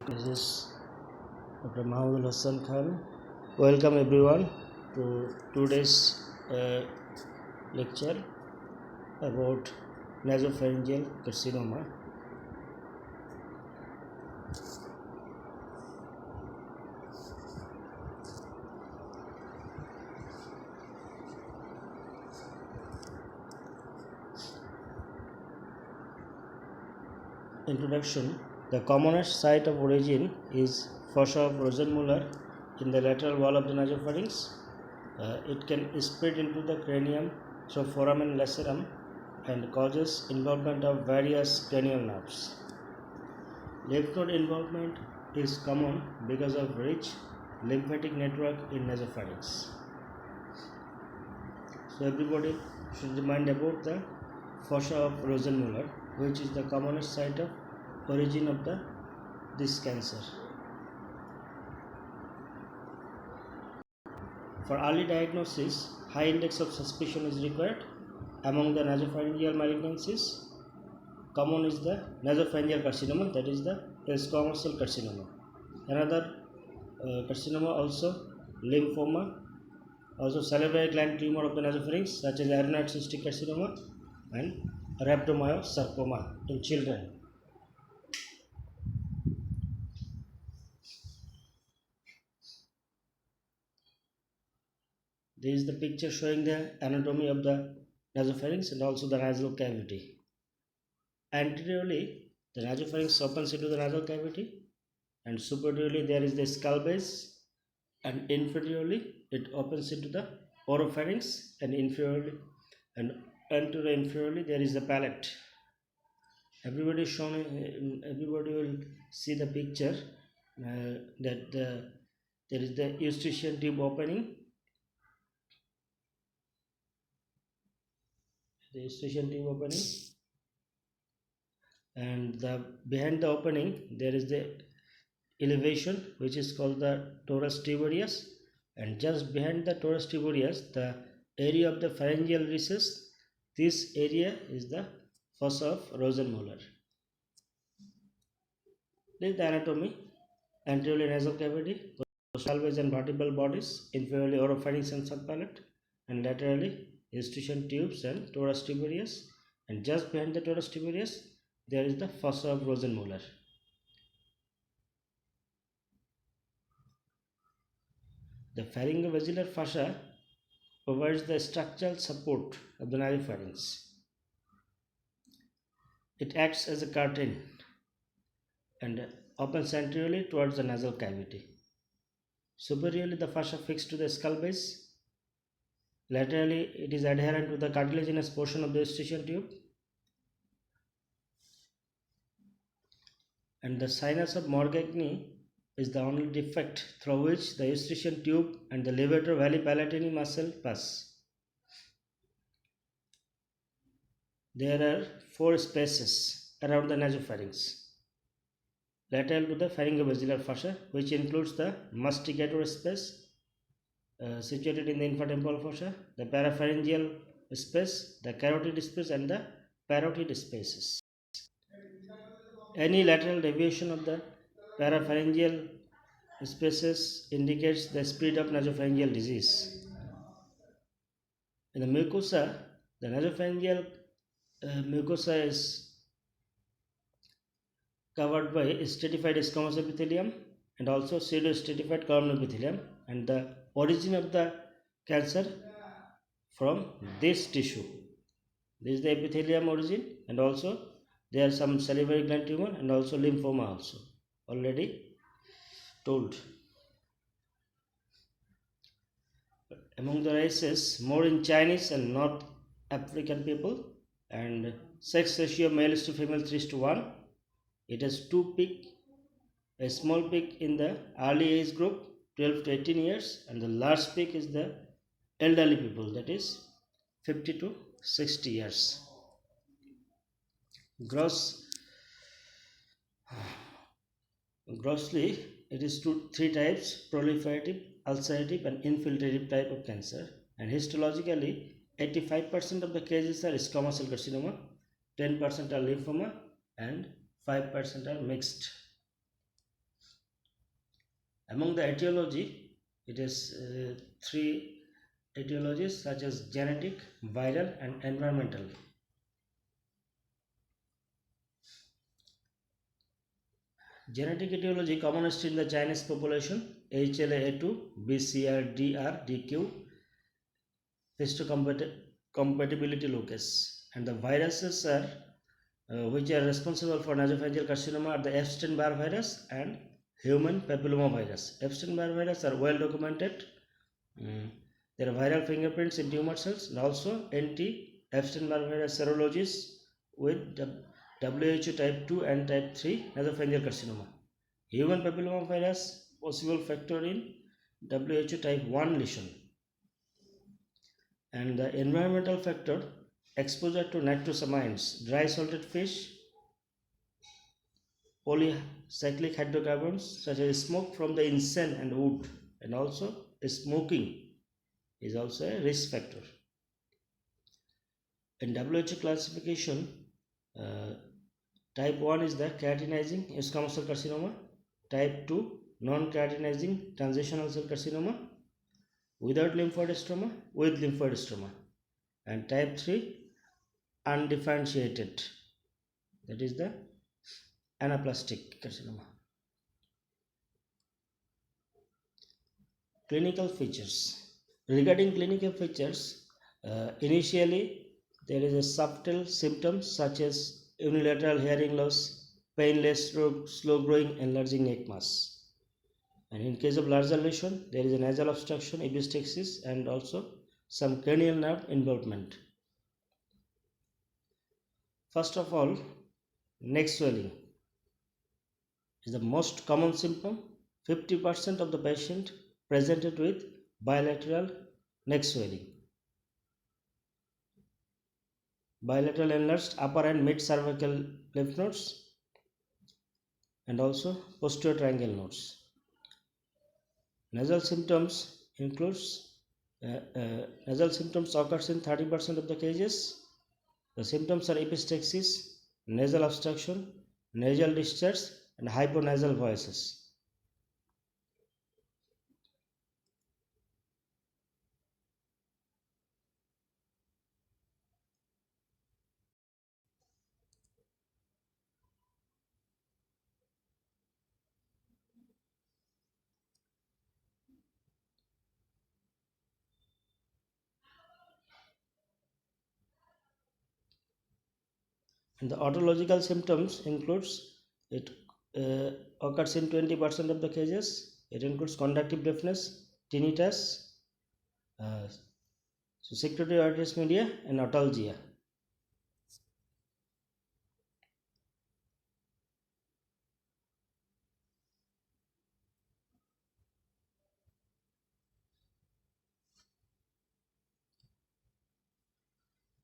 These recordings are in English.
This is Dr. Mahmudul Hasan Khan. Welcome everyone to today's lecture about nasopharyngeal carcinoma. Introduction. The commonest site of origin is fossa of Rosenmuller in the lateral wall of the nasopharynx. It can spread into the cranium through foramen lacerum and causes involvement of various cranial nerves. Lymph node involvement is common because of rich lymphatic network in nasopharynx. So everybody should remind about the fossa of Rosenmuller, which is the commonest site of origin of this cancer. For early diagnosis, high index of suspicion is required. Among the nasopharyngeal malignancies, common is the nasopharyngeal carcinoma, that is the squamous cell carcinoma. Another carcinoma also lymphoma, also salivary gland tumor of the nasopharynx such as adenoid cystic carcinoma and rhabdomyosarcoma in children. This is the picture showing the anatomy of the nasopharynx and also the nasal cavity. Anteriorly, the nasopharynx opens into the nasal cavity, and superiorly there is the skull base, and inferiorly it opens into the oropharynx, and anteriorly there is the palate. Everybody will see the picture that there is the eustachian tube opening. The eustachian tube opening, and behind the opening there is the elevation which is called the torus tubarius, and just behind the torus tubarius, the area of the pharyngeal recess, this area is the fossa of Rosenmuller. This is the anatomy. Anteriorly nasal cavity, skull base and vertebral bodies, inferiorly oropharynx and subpalate, and laterally eustachian tubes and torus tubarius, and just behind the torus tubarius there is the fossa of Rosenmuller. The pharyngobasilar fascia provides the structural support of the nasopharynx. It acts as a curtain and opens anteriorly towards the nasal cavity. Superiorly, the fascia fixed to the skull base. Laterally, it is adherent to the cartilaginous portion of the eustachian tube. And the sinus of Morgagni is the only defect through which the eustachian tube and the levator valley palatini muscle pass. There are 4 spaces around the nasopharynx lateral to the pharyngobasilar fascia, which includes the masticator space situated in the infratemporal fossa, the parapharyngeal space, the carotid space, and the parotid spaces. Any lateral deviation of the parapharyngeal spaces indicates the spread of nasopharyngeal disease. In the mucosa, the nasopharyngeal mucosa is covered by stratified squamous epithelium and also pseudo-stratified columnar epithelium, and the origin of the cancer from this tissue. This is the epithelium origin, and also there are some salivary gland tumor and also lymphoma also, already told. Among the races, more in Chinese and North African people, and sex ratio male is to female 3:1. It has 2 peak, a small peak in the early age group 12 to 18 years, and the large peak is the elderly people, that is 50 to 60 years. Grossly, it is 3 types: proliferative, ulcerative, and infiltrative type of cancer. And histologically, 85% of the cases are squamous cell carcinoma, 10% are lymphoma, and 5% are mixed. Among the etiology, it is three etiologies such as genetic, viral, and environmental. Genetic etiology commonest in the Chinese population: HLA-A2, BCR, DQ, histocompatibility locus, and the viruses are which are responsible for nasopharyngeal carcinoma are the Epstein-Barr virus and human papillomavirus. Epstein-Barr virus are well documented. There are viral fingerprints in tumor cells and also anti-Epstein-Barr virus serologies with WHO type 2 and type 3 nasopharyngeal carcinoma. Human papillomavirus possible factor in WHO type 1 lesion. And the environmental factor: exposure to nitrosamines, dry salted fish, polycyclic hydrocarbons such as smoke from the incense and wood, and also smoking is also a risk factor. In WHO classification, type 1 is the keratinizing squamous cell carcinoma, type 2 non-keratinizing transitional cell carcinoma without lymphoadestroma, with lymphoadestroma, and type 3 undifferentiated, that is the anaplastic carcinoma. Clinical features. Regarding clinical features, initially there is a subtle symptoms such as unilateral hearing loss, painless, slow growing, enlarging neck mass. And in case of larger lesion, there is a nasal obstruction, epistaxis, and also some cranial nerve involvement. First of all, neck swelling is the most common symptom. 50% of the patient presented with bilateral neck swelling. Bilateral enlarged upper and mid cervical lymph nodes and also posterior triangle nodes. Nasal symptoms occurs in 30% of the cases. The symptoms are epistaxis, nasal obstruction, nasal discharge, and hyponasal voices. And the otological symptoms includes it occurs in 20% of the cases. It includes conductive deafness, tinnitus, secretory otitis media, and otalgia.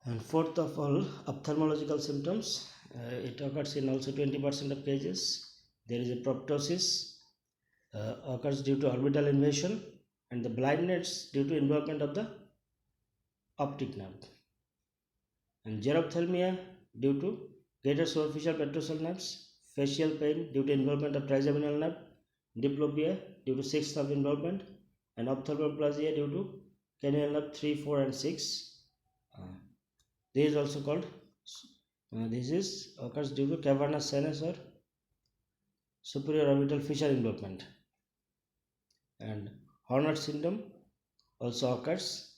And fourth of all, ophthalmological symptoms. It occurs in also 20% of cases. There is a proptosis, occurs due to orbital invasion, and the blindness due to involvement of the optic nerve. And xerophthalmia due to greater superficial petrosal nerves, facial pain due to involvement of trigeminal nerve, diplopia due to sixth nerve involvement, and ophthalmoplasia due to cranial nerve 3, 4, and 6. This is also called occurs due to cavernous sinus or superior orbital fissure involvement. And Horner syndrome also occurs.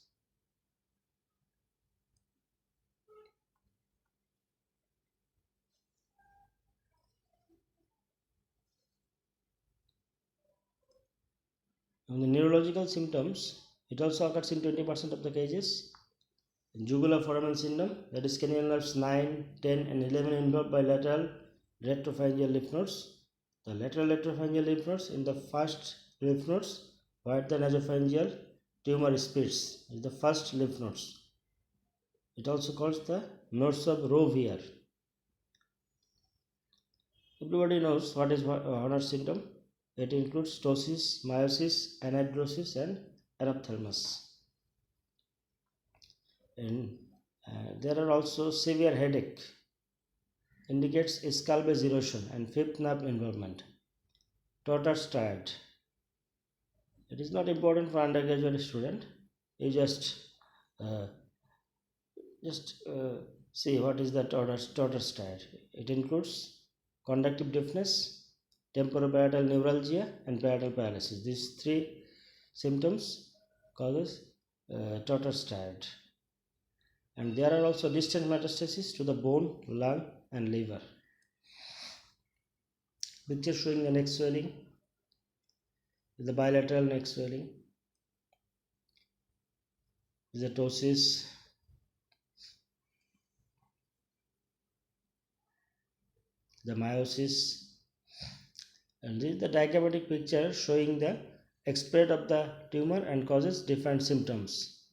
And the neurological symptoms, it also occurs in 20% of the cases. Jugular foramen syndrome, that is cranial nerves 9, 10, and 11 involved by lateral retropharyngeal lymph nodes. The lateral retropharyngeal lymph nodes in the first lymph nodes where the nasopharyngeal tumor spreads is the first lymph nodes. It also calls the nodes of Rovere. Everybody knows what is Horner syndrome. It includes ptosis, meiosis, anhidrosis, and anophthalmos. And there are also severe headache, indicates skull base erosion and fifth nerve involvement. Daughter's tired. It is not important for undergraduate student. You uh, just see what is the total state. It includes conductive deafness, temporoparietal neuralgia, and parietal paralysis. These three symptoms causes total state. And there are also distant metastases to the bone, lung, and liver. Picture showing the neck swelling, the bilateral neck swelling, the ptosis, the meiosis, and this is the diagrammatic picture showing the spread of the tumor and causes different symptoms.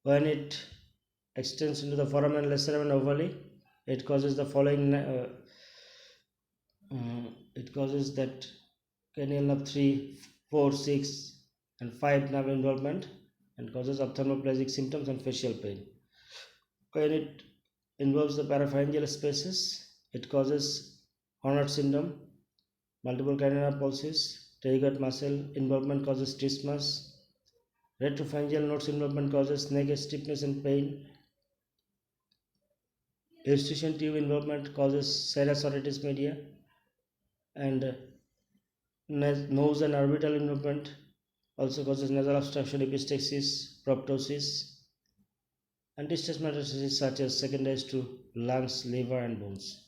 When it extends into the foramen, lesser and ovally, it causes the following. It causes that cranial nerve 3, 4, 6, and 5 nerve involvement and causes ophthalmoplegic symptoms and facial pain. When it involves the parapharyngeal spaces, it causes Horner syndrome, multiple cranial pulses, pterygoid muscle involvement causes trismus, retropharyngeal nodes involvement causes neck stiffness and pain, eustachian tube involvement causes serous otitis media, and nose and orbital involvement also causes nasal obstruction, epistaxis, proptosis, and distant metastases such as secondaries to lungs, liver, and bones.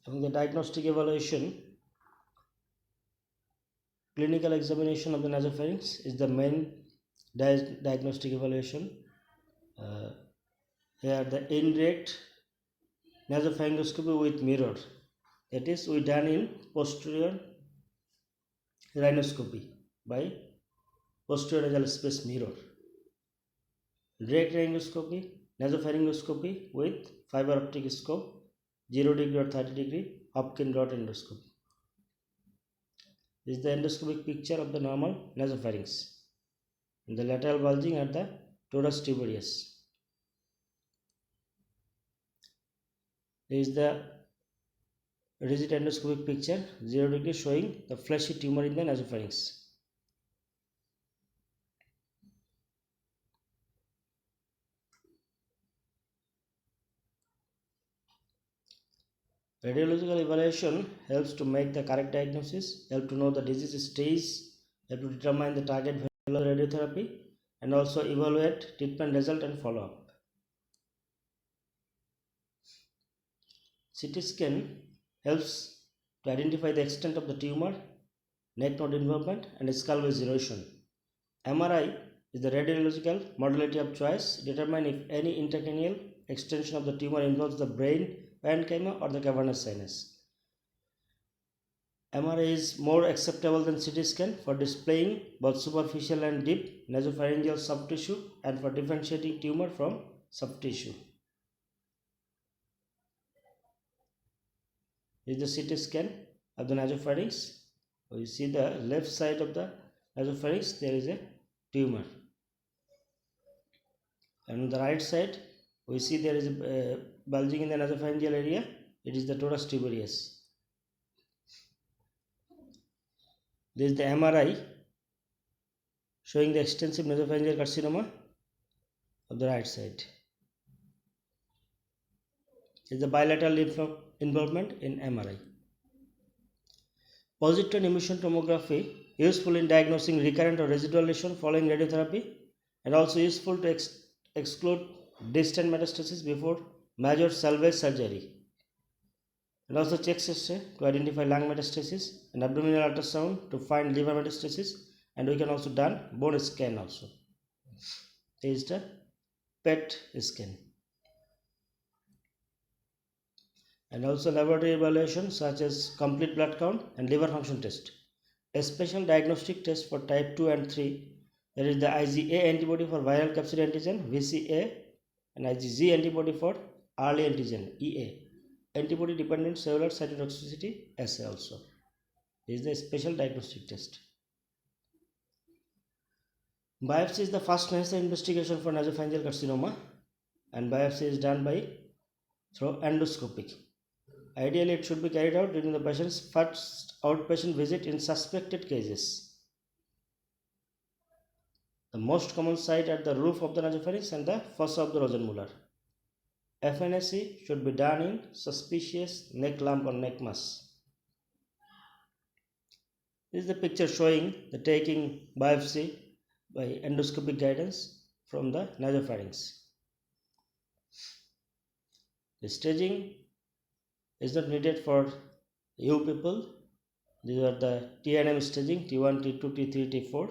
From the diagnostic evaluation, clinical examination of the nasopharynx is the main diagnostic evaluation. Here the indirect nasopharyngoscopy with mirror, that is we done in posterior rhinoscopy by posterior nasal space mirror. Direct laryngoscopy, nasopharyngoscopy with fiber optic scope, 0 degree or 30 degree Hopkins dot endoscopy. This is the endoscopic picture of the normal nasopharynx. The lateral bulging at the torus tubarius. This is the rigid endoscopic picture, 0 degree, showing the fleshy tumor in the nasopharynx. Radiological evaluation helps to make the correct diagnosis, help to know the disease stage, help to determine the target value of radiotherapy, and also evaluate treatment result and follow-up. CT scan helps to identify the extent of the tumor, neck node involvement, and skull base erosion. MRI is the radiological modality of choice, determine if any intracranial extension of the tumor involves the brain, parenchyma, or the cavernous sinus. MRI is more acceptable than CT scan for displaying both superficial and deep nasopharyngeal soft tissue and for differentiating tumor from soft tissue. This is the CT scan of the nasopharynx. You see the left side of the nasopharynx, there is a tumor. And on the right side, we see there is a bulging in the nasopharyngeal area. It is the torus tubarius. This is the MRI showing the extensive nasopharyngeal carcinoma of the right side. This is the bilateral lymph involvement in MRI. Positron emission tomography useful in diagnosing recurrent or residual lesion following radiotherapy, and also useful to exclude distant metastasis before major salvage surgery, and also chest X-ray to identify lung metastasis, and abdominal ultrasound to find liver metastasis, and we can also done bone scan also. This is the PET scan. And also laboratory evaluation such as complete blood count and liver function test. A special diagnostic test for type 2 and 3, there is the IgA antibody for viral capsid antigen VCA, and IgG antibody for early antigen EA, antibody dependent cellular cytotoxicity assay also. This is the special diagnostic test. Biopsy is the first necessary investigation for nasopharyngeal carcinoma, and biopsy is done by through endoscopy. Ideally, it should be carried out during the patient's first outpatient visit in suspected cases. The most common site at the roof of the nasopharynx and the fossa of the Rosenmuller. FNAC should be done in suspicious neck lump or neck mass. This is the picture showing the taking biopsy by endoscopic guidance from the nasopharynx. The staging is not needed for you people. These are the TNM staging T1, T2, T3, T4.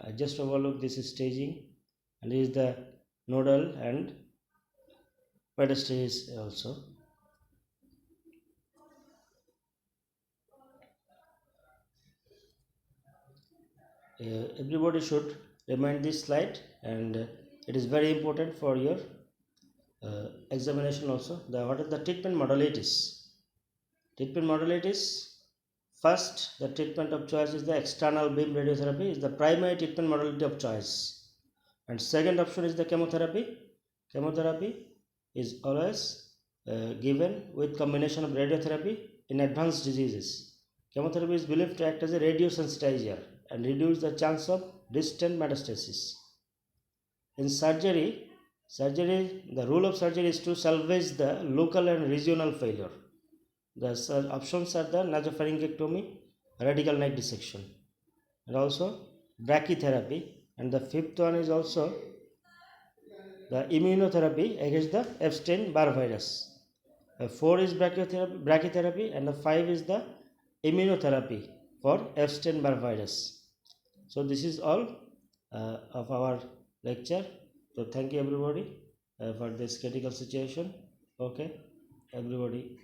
I just overlook this staging, and this is the nodal and metastasis also. Everybody should remind this slide, and it is very important for your examination also. What are the treatment modalities? Treatment modalities. First, the treatment of choice is the external beam radiotherapy is the primary treatment modality of choice. And second option is the chemotherapy. Chemotherapy is always given with combination of radiotherapy in advanced diseases. Chemotherapy is believed to act as a radiosensitizer and reduce the chance of distant metastasis. In surgery, the rule of surgery is to salvage the local and regional failure. The options are the nasopharyngectomy, radical neck dissection, and also brachytherapy. And the fifth one is also the immunotherapy against the Epstein-Barr virus. 4 is brachytherapy, and the 5 is the immunotherapy for Epstein-Barr virus. So this is all of our lecture. So thank you everybody for this critical situation. Okay, everybody.